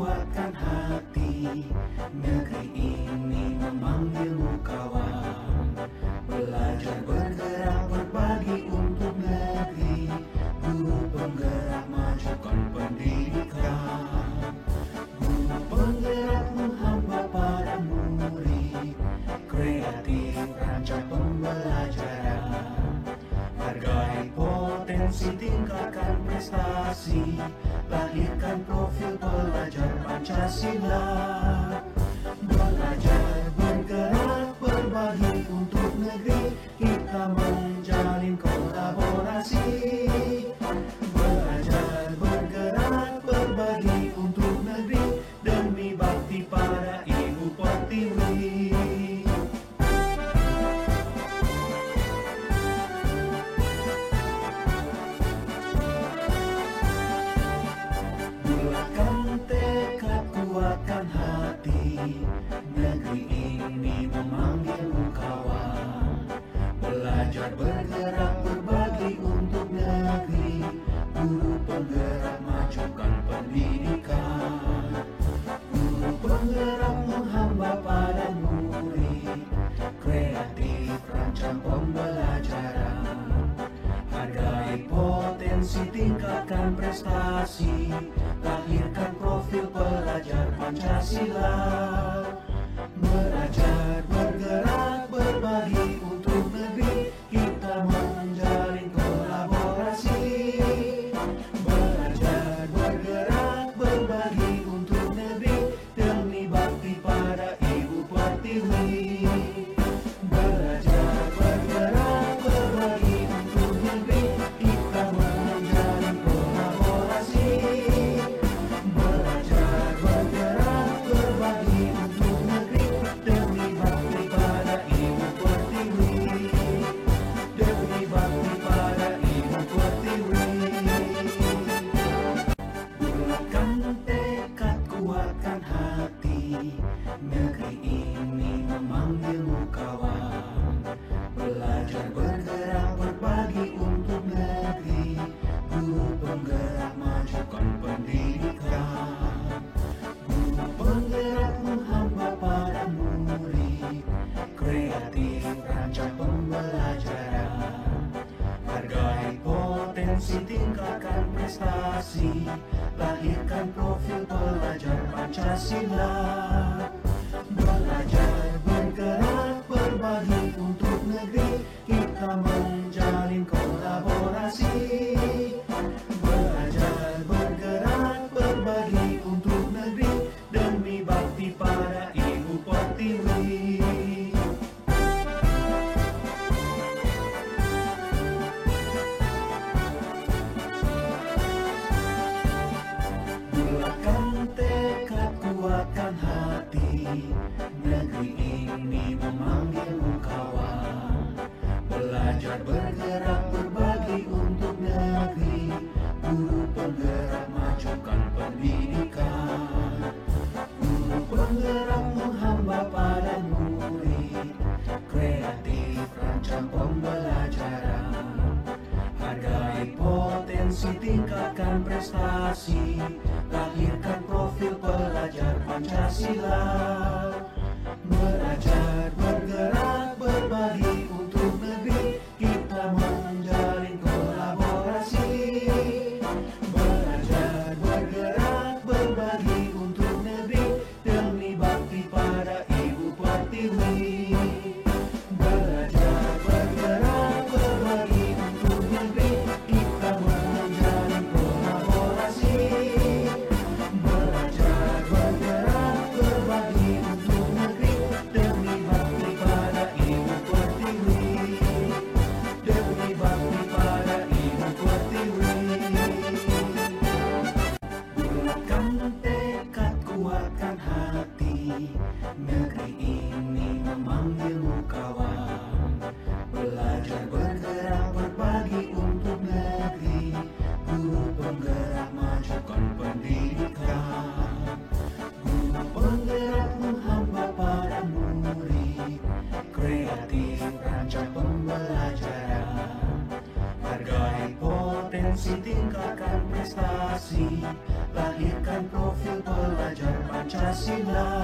kuatkan hati. Negeri ini memanggilmu kawan. Belajar bergerak berbagi untuk negeri. Guru penggerak majukan pendidikan. Guru penggerak menghamba pada murid. Kreatif rancang pembelajaran. Hargai potensi, tingkatkan prestasi. Lahirkan profil pelajar Pancasila. Belajar bergerak berbagi untuk negeri. Kita menjalin kolaborasi. Belajar bergerak berbagi untuk negeri. Demi bakti pada Ibu Pertiwi. Bulatkan tekad, kuatkan hati. Negeri ini memanggilmu kawan. Belajar bergerak berbagi untuk negeri. Guru penggerak majukan pendidikan. Guru penggerak menghamba pada murid. Kreatif rancang pembelajaran. Hargai potensi, tingkatkan prestasi. Lahirkan profil pelajar Pancasila. Belajar bergerak berbagi untuk negeri. Kita menjalin kolaborasi. Belajar bergerak berbagi untuk negeri. Demi bakti pada Ibu Pertiwi. Belajar bergerak berbagi untuk negeri. Kita menjalin kolaborasi. Belajar bergerak berbagi untuk negeri. Demi bakti pada Ibu Pertiwi. Demi bakti pada Ibu Pertiwi. Bulatkan tekad, kuatkan hati. Negeri ini memanggilmu kawan. Belajar bergerak berbagi untuk negeri. Guru penggerak majukan pendidikan. Guru penggerak menghamba pada murid. Kreatif rancang pembelajaran. Hargai potensi, tingkatkan prestasi. Lahirkan profil pelajar Pancasila. Belajar bergerak berbagi untuk negeri. Kita menjalin kolaborasi. Belajar bergerak berbagi untuk negeri. Demi bakti pada Ibu Pertiwi. Bulatkan tekad, kuatkan hati. Negeri ini memanggilmu kawan. Belajar bergerak berbagi untuk negeri. Guru penggerak majukan pendidikan. Guru penggerak menghamba pada murid. Kreatif rancang pembelajaran. Hargai potensi, tingkatkan prestasi. Lahirkan profil pelajar Pancasila. Belajar bergerak berbagi untuk negeri. Kita menjalin kolaborasi. Belajar bergerak berbagi untuk negeri. Demi bakti pada Ibu Pertiwi. Belajar bergerak berbagi untuk negeri. Kita menjalin kolaborasi. Belajar bergerak berbagi untuk negeri. Demi bakti pada Ibu Pertiwi. Demi bakti pada Ibu Pertiwi. Bulatkan tekad, kuatkan hati. Negeri ini memanggilmu kawan. Belajar bergerak berbagi untuk negeri. Guru penggerak majukan pendidikan. Guru penggerak menghamba pada murid. Kreatif rancang pembelajaran. Hargai potensi, tingkatkan prestasi. Lahirkan profil pelajar kasihlah